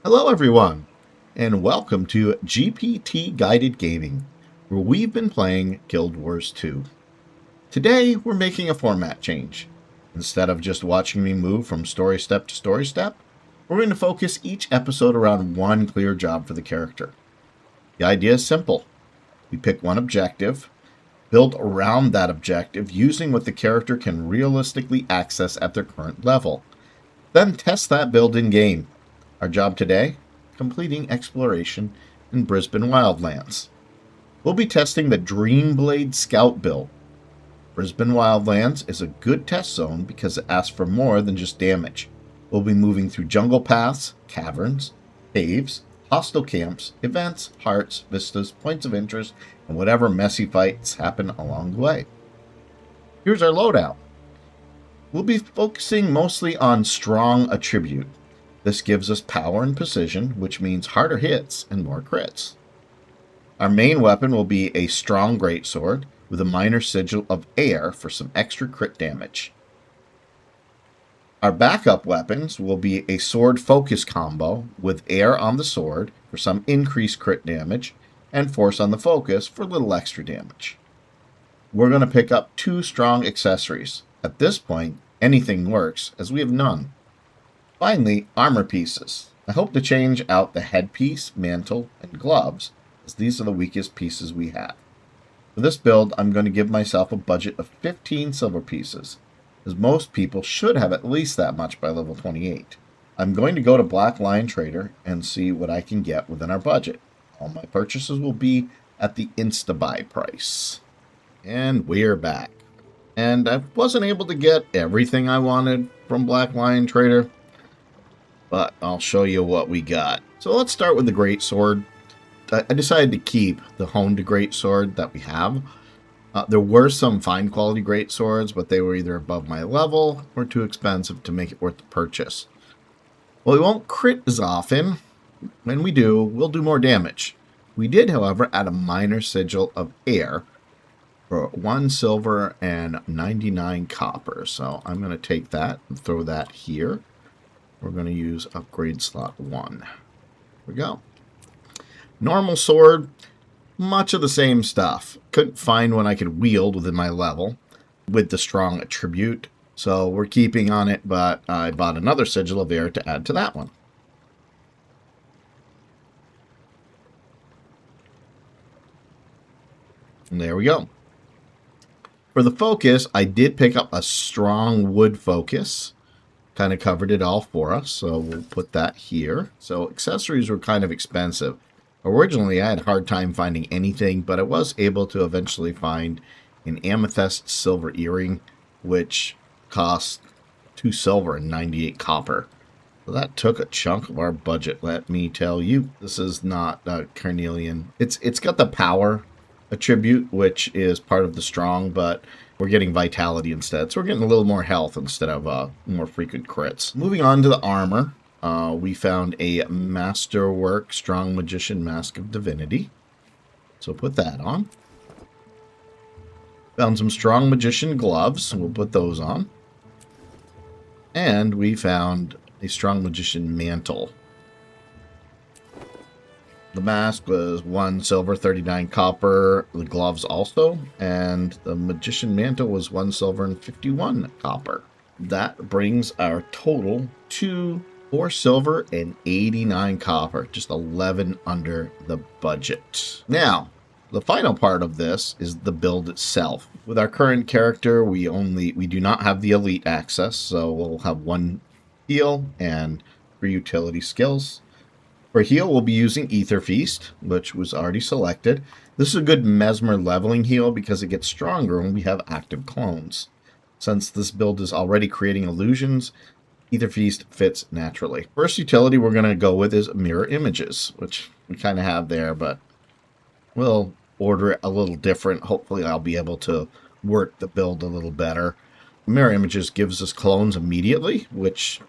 Hello everyone, and welcome to GPT Guided Gaming, where we've been playing Guild Wars 2. Today, we're making a format change. Instead of just watching me move from story step to story step, we're going to focus each episode around one clear job for the character. The idea is simple. We pick one objective, build around that objective using what the character can realistically access at their current level. Then test that build in-game. Our job today? Completing exploration in Brisban Wildlands. We'll be testing the Dreamblade Scout build. Brisban Wildlands is a good test zone because it asks for more than just damage. We'll be moving through jungle paths, caverns, caves, hostile camps, events, hearts, vistas, points of interest, and whatever messy fights happen along the way. Here's our loadout. We'll be focusing mostly on strong attribute. This gives us power and precision, which means harder hits and more crits. Our main weapon will be a strong greatsword with a minor sigil of air for some extra crit damage. Our backup weapons will be a sword focus combo with air on the sword for some increased crit damage and force on the focus for a little extra damage. We're going to pick up 2 strong accessories. At this point, anything works, as we have none. Finally, armor pieces. I hope to change out the headpiece, mantle, and gloves, as these are the weakest pieces we have. For this build, I'm going to give myself a budget of 15 silver pieces, as most people should have at least that much by level 28. I'm going to go to Black Lion Trader and see what I can get within our budget. All my purchases will be at the Insta-Buy price. And we're back. And I wasn't able to get everything I wanted from Black Lion Trader, but I'll show you what we got. So let's start with the greatsword. I decided to keep the honed greatsword that we have. There were some fine quality greatswords, but they were either above my level or too expensive to make it worth the purchase. Well, we won't crit as often. When we do, we'll do more damage. We did, however, add a minor sigil of air for 1 silver and 99 copper. So I'm going to take that and throw that here. We're going to use upgrade slot 1. There we go. Normal sword, much of the same stuff. Couldn't find one I could wield within my level with the strong attribute. So we're keeping on it, but I bought another sigil of air to add to that one. And there we go. For the focus, I did pick up a strong wood focus. Kind of covered it all for us, so we'll put that here. So accessories were kind of expensive. Originally, I had a hard time finding anything, but I was able to eventually find an amethyst silver earring, which cost 2 silver and 98 copper. So that took a chunk of our budget, let me tell you. This is not carnelian. It's got the power attribute, which is part of the strong, but we're getting vitality instead. So we're getting a little more health instead of more frequent crits. Moving on to the armor. We found a Masterwork Strong Magician Mask of Divinity. So put that on. Found some Strong Magician gloves. We'll put those on. And we found a Strong Magician mantle. The mask was 1 silver, 39 copper. The gloves also. And the Magician mantle was 1 silver and 51 copper. That brings our total to 4 silver and 89 copper, just 11 under the budget. Now, the final part of this is the build itself. With our current character, we do not have the elite access, so we'll have 1 heal and 3 utility skills. For heal, we'll be using Ether Feast, which was already selected. This is a good Mesmer leveling heal because it gets stronger when we have active clones. Since this build is already creating illusions, Ether Feast fits naturally. First utility we're going to go with is Mirror Images, which we kind of have there, but we'll order it a little different. Hopefully I'll be able to work the build a little better. Mirror Images gives us clones immediately, which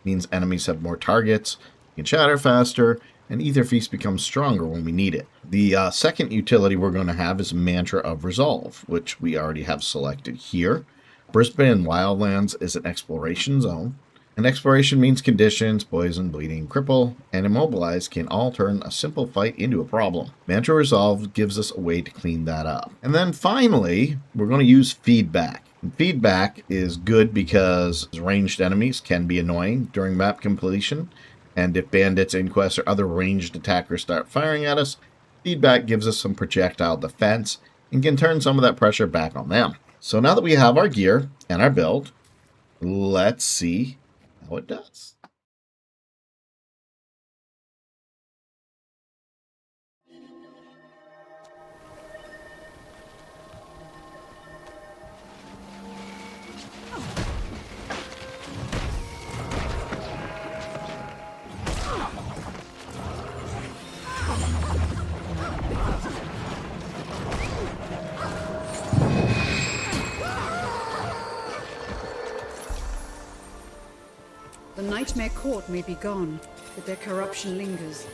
means enemies have more targets, can shatter faster, and Ether Feast becomes stronger when we need it. The second utility we're going to have is Mantra of Resolve, which we already have selected here. Brisban Wildlands is an exploration zone. And exploration means conditions, poison, bleeding, cripple, and immobilize can all turn a simple fight into a problem. Mantra Resolve gives us a way to clean that up. And then finally, we're going to use feedback. And feedback is good because ranged enemies can be annoying during map completion. And if bandits, inquests, or other ranged attackers start firing at us, feedback gives us some projectile defense and can turn some of that pressure back on them. So now that we have our gear and our build, let's see how it does. The Nightmare Court may be gone, but their corruption lingers.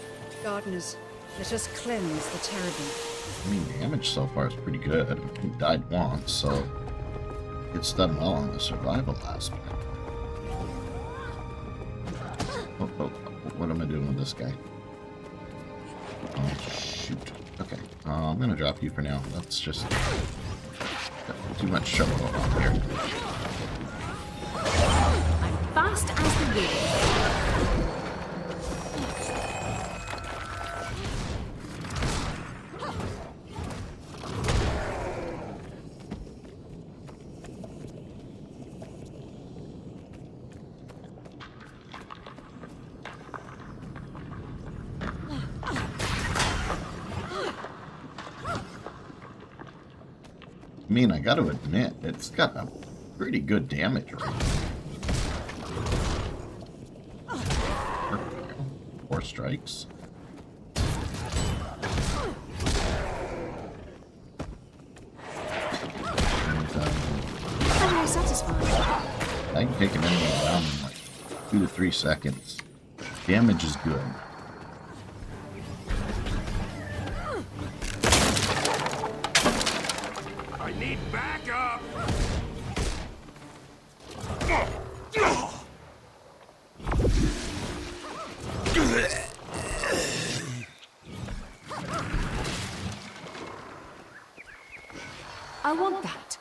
Gardeners, let us cleanse the terrible. I mean, damage so far is pretty good. He died once, so it's done well on the survival aspect. Oh, what am I doing with this guy? Oh, shoot. Okay, I'm gonna drop you for now. That's just too much trouble around here. Fast as the wind. I mean, I gotta admit, it's got a pretty good damage rate. 4 strikes. Very satisfying. I can take an enemy down in like 2 to 3 seconds. Damage is good. I need backup! I want that.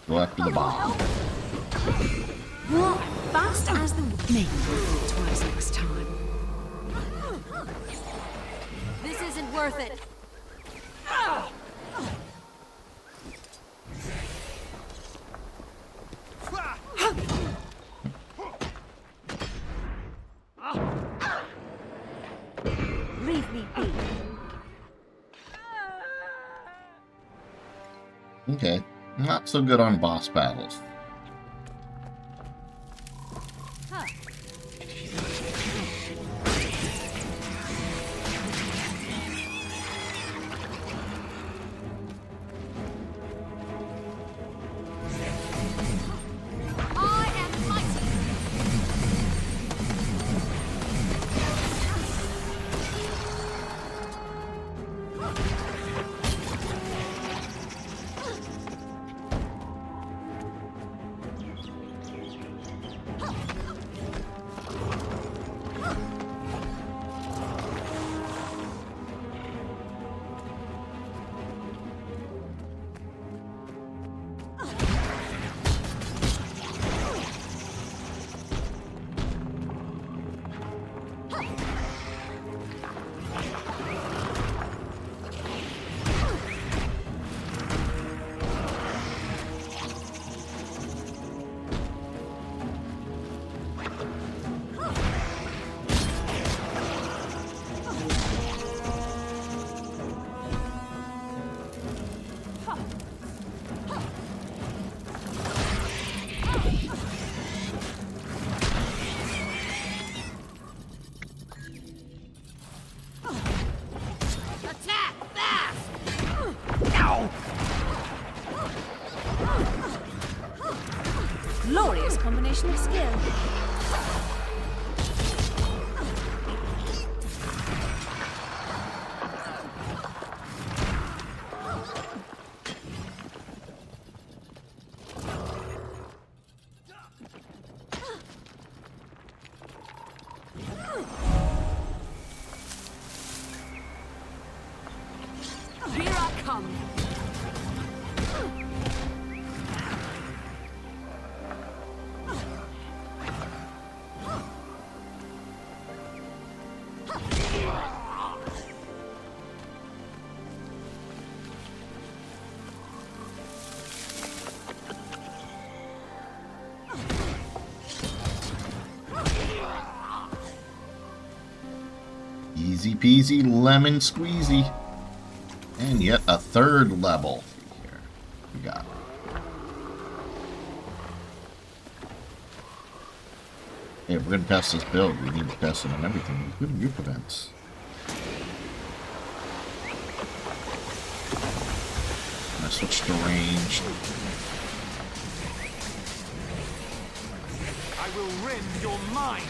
Go after the bomb. Fast as the wind. Maybe we'll think twice next time. This isn't worth it. Leave me be. Okay. Not so good on boss battles. I am mighty. Attack fast! Ow! Glorious combination of skill. Here I come. Easy peasy lemon squeezy. And yet a third level here. We got. Hey, if we're gonna pass this build, we need to pass it on everything, including group events. I'm gonna switch to range. I will rend your mind.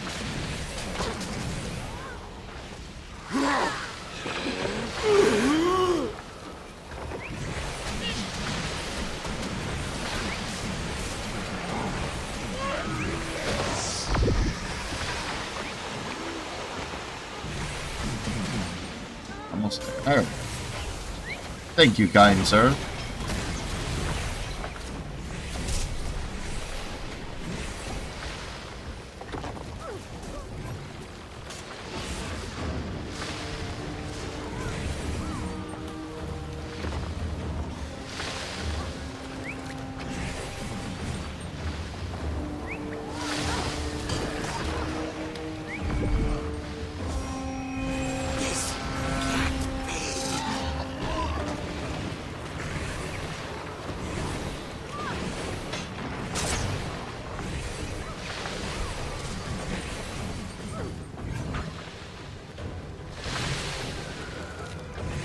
Almost there. Oh. Thank you, kind sir.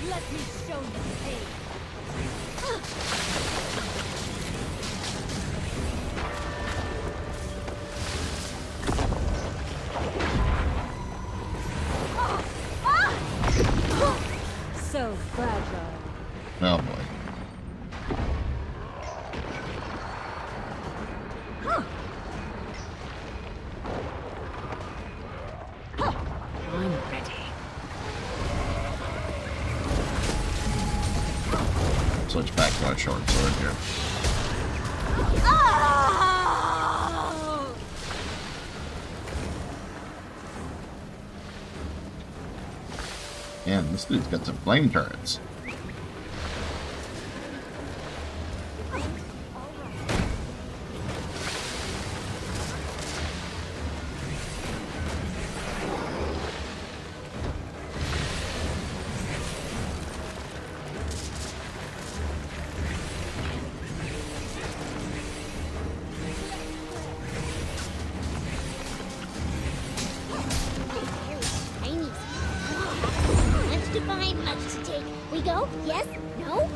Let me show you pain. So fragile. Oh boy. I'm ready. Switch back to our short sword here. Man, this dude's got some flame turrets. Much to find, much to take. We go? Yes? No?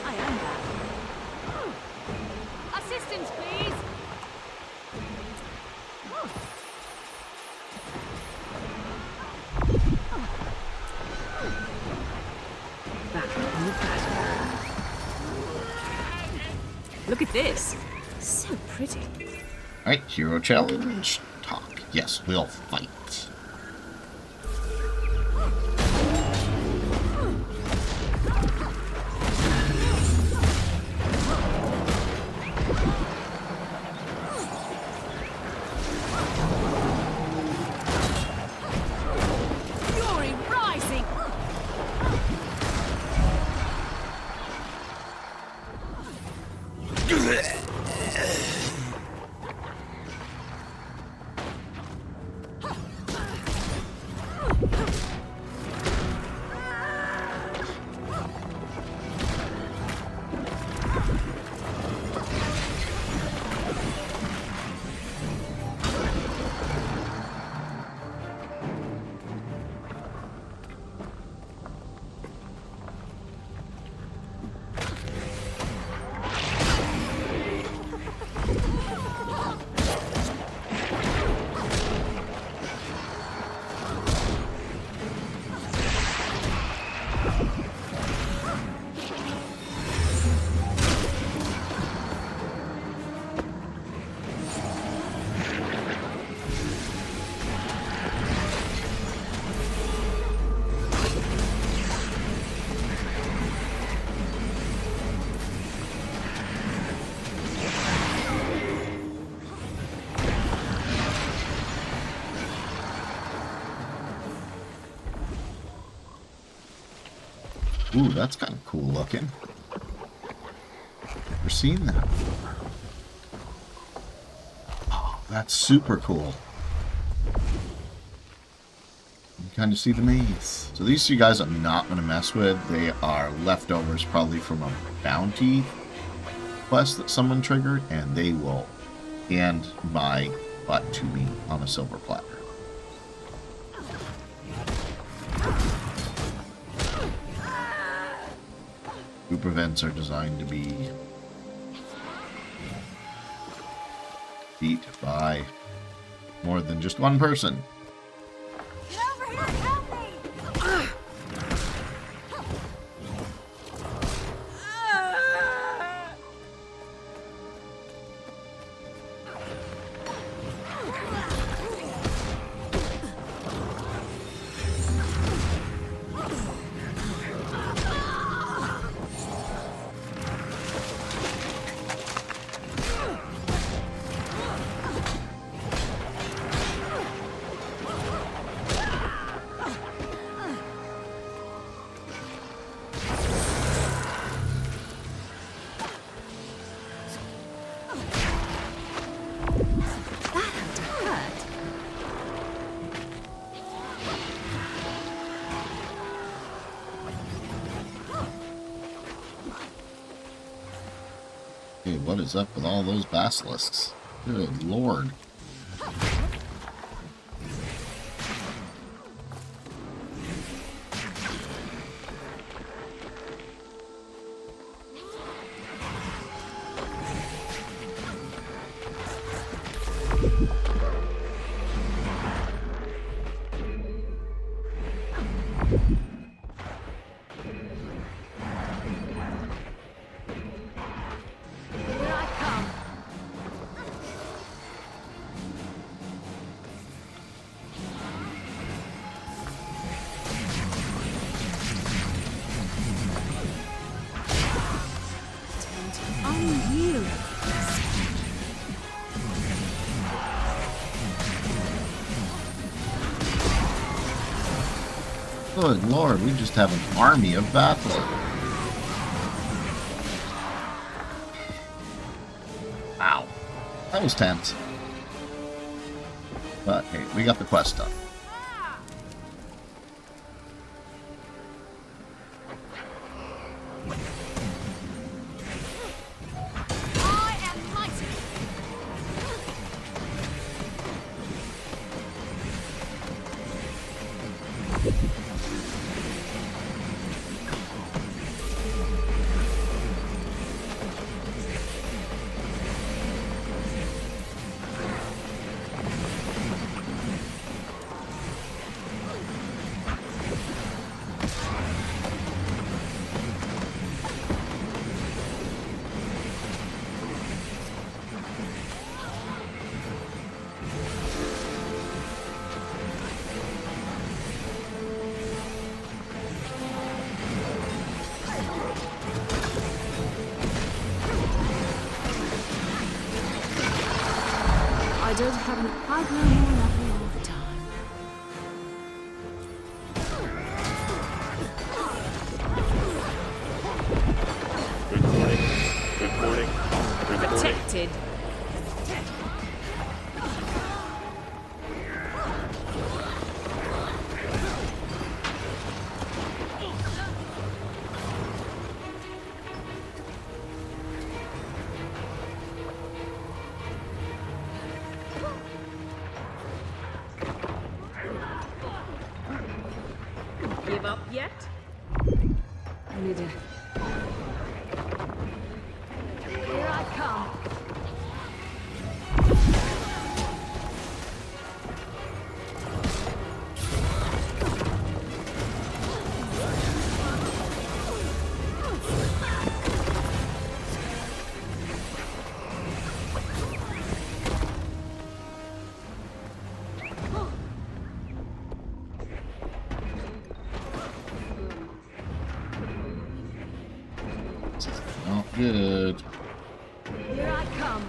I am back. Assistance, please. Back on the platform. Look at this. So pretty. Alright, hero challenge. Talk. Yes, we'll fight. Fury rising. Ooh, that's kind of cool looking. Never seen that. Oh, that's super cool. You can kind of see the maze. So these two guys I'm not going to mess with. They are leftovers probably from a bounty quest that someone triggered, and they will hand my butt to me on a silver platter. Group events are designed to be beat by more than just one person. Get over here and help me! Hey, what is up with all those basilisks? Good lord. Here I come. Unreal. Good lord, we just have an army of basilisks. Wow. That was tense. But hey, we got the quest done. I am mighty. I don't have an I grow more lovely all the time. Protected. Give up yet? Need a Here I come. Not good. Here I come.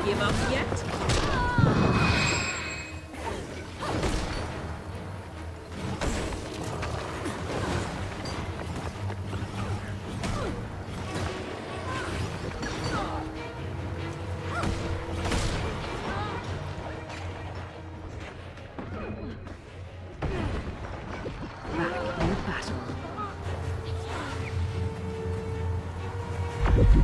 Give up yet? Back in battle. Back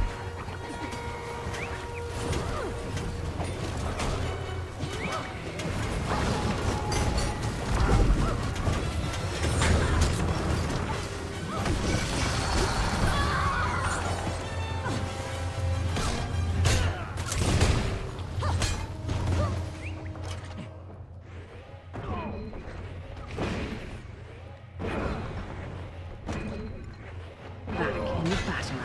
in battle.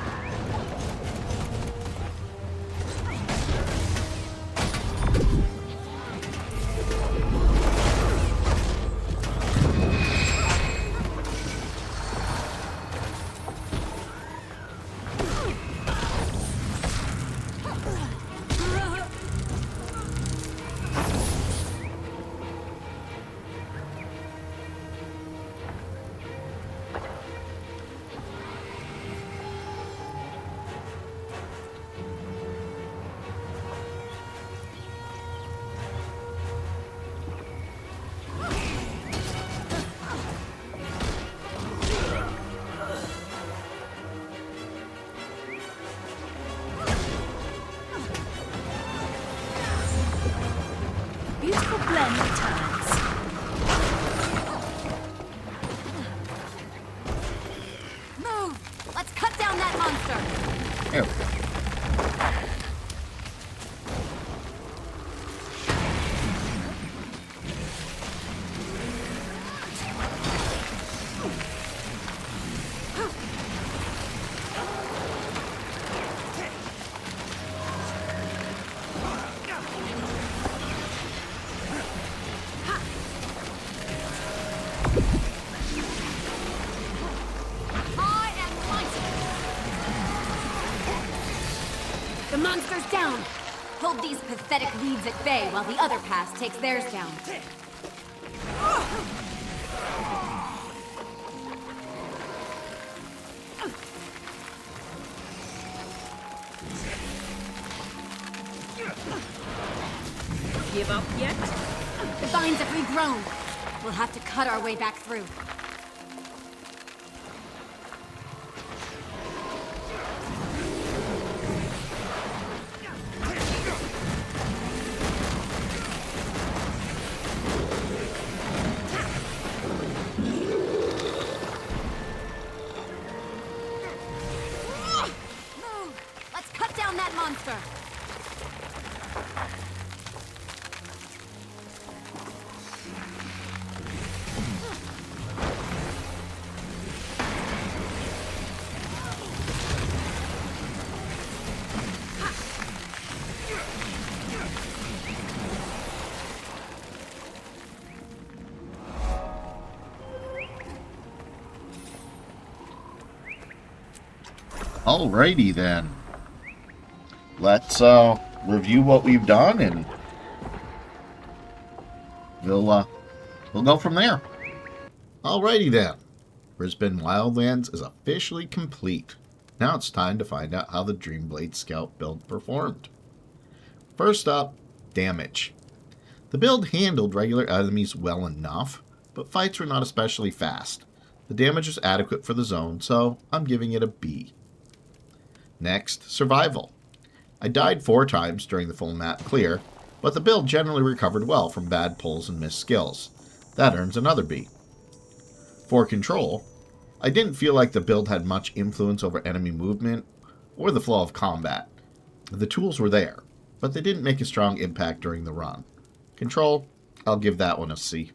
Beautiful blend of turns. Move! Let's cut down that monster! There we go. I am mighty! The monster's down! Hold these pathetic weeds at bay while the other pass takes theirs down. Give up yet? The vines have regrown. We'll have to cut our way back through. Move! Let's cut down that monster! Alrighty then. Let's review what we've done, and we'll go from there. Alrighty then. Brisban Wildlands is officially complete. Now it's time to find out how the Dreamblade Scout build performed. First up, damage. The build handled regular enemies well enough, but fights were not especially fast. The damage was adequate for the zone, so I'm giving it a B. Next, survival. I died 4 times during the full map clear, but the build generally recovered well from bad pulls and missed skills. That earns another B. For control, I didn't feel like the build had much influence over enemy movement or the flow of combat. The tools were there, but they didn't make a strong impact during the run. Control, I'll give that one a C.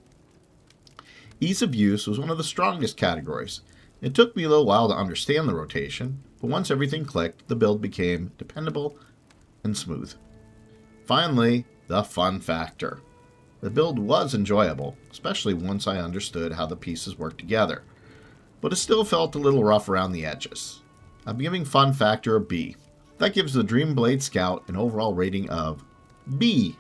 Ease of use was one of the strongest categories. It took me a little while to understand the rotation, but once everything clicked, the build became dependable and smooth. Finally, the fun factor. The build was enjoyable, especially once I understood how the pieces work together, but it still felt a little rough around the edges. I'm giving fun factor a B. That gives the Dreamblade Scout an overall rating of B.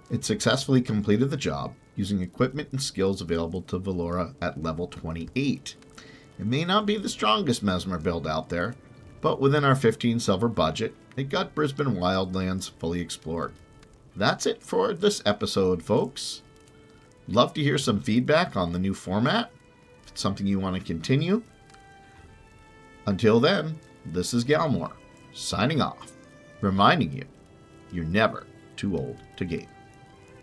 It successfully completed the job, using equipment and skills available to Vaelora at level 28. It may not be the strongest Mesmer build out there, but within our 15 silver budget, it got Brisban Wildlands fully explored. That's it for this episode, folks. Love to hear some feedback on the new format, if it's something you want to continue. Until then, this is Galmore, signing off, reminding you, you're never too old to game.